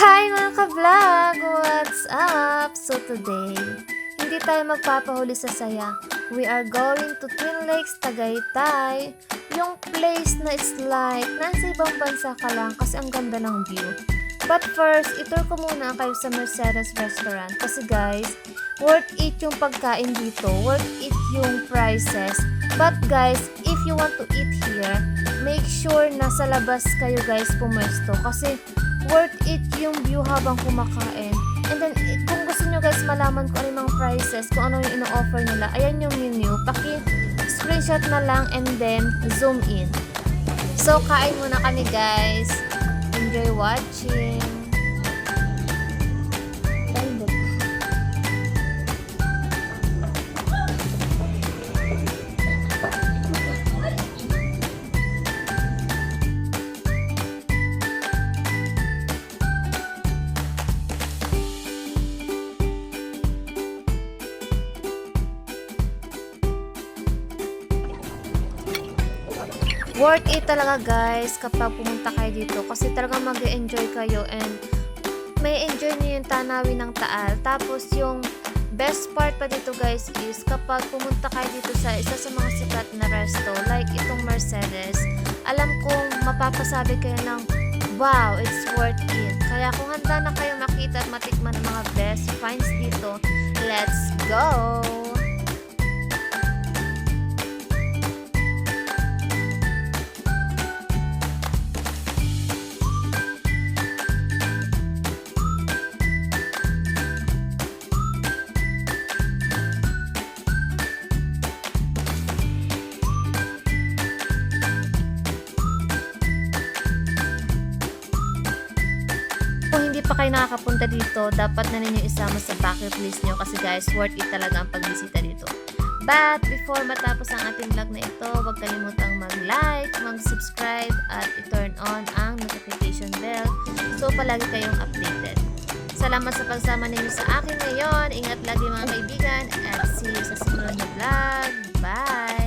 Hi mga ka-vlog! What's up? So today, hindi tayo magpapahuli sa saya. We are going to Twin Lakes, Tagaytay. Yung place na it's like nasa ibang bansa ka lang kasi ang ganda ng view. But first, itour ko muna kayo sa Mercedes Restaurant kasi guys, worth it yung pagkain dito, worth it yung prices. But guys, if you want to eat here, make sure nasa labas kayo guys pumwesto kasi worth it yung view habang kumakain. And then, kung gusto nyo guys malaman kung ano yung mga prices, kung ano yung ino-offer nila, ayan yung menu. Paki-screenshot na lang and then zoom in. So, kain muna kami guys. Enjoy watching. Worth it talaga guys kapag pumunta kayo dito kasi talagang mag-enjoy kayo and may enjoy nyo yung tanawin ng Taal. Tapos yung best part pa dito guys is kapag pumunta kayo dito sa isa sa mga sikat na resto like itong Mercedes, alam kong mapapasabi kayo ng wow, it's worth it. Kaya kung handa na kayo makita at matikman ng mga best finds dito, let's go! Kung hindi pa kayo nakakapunta dito, dapat na ninyo isama sa bucket list nyo kasi guys, worth it talaga ang pagbisita dito. But before matapos ang ating vlog na ito, huwag kalimutang mag-like, mag-subscribe at i-turn on ang notification bell so palagi kayong updated. Salamat sa pagsama ninyo sa akin ngayon. Ingat lagi mga kaibigan at see you sa sumunod na vlog. Bye!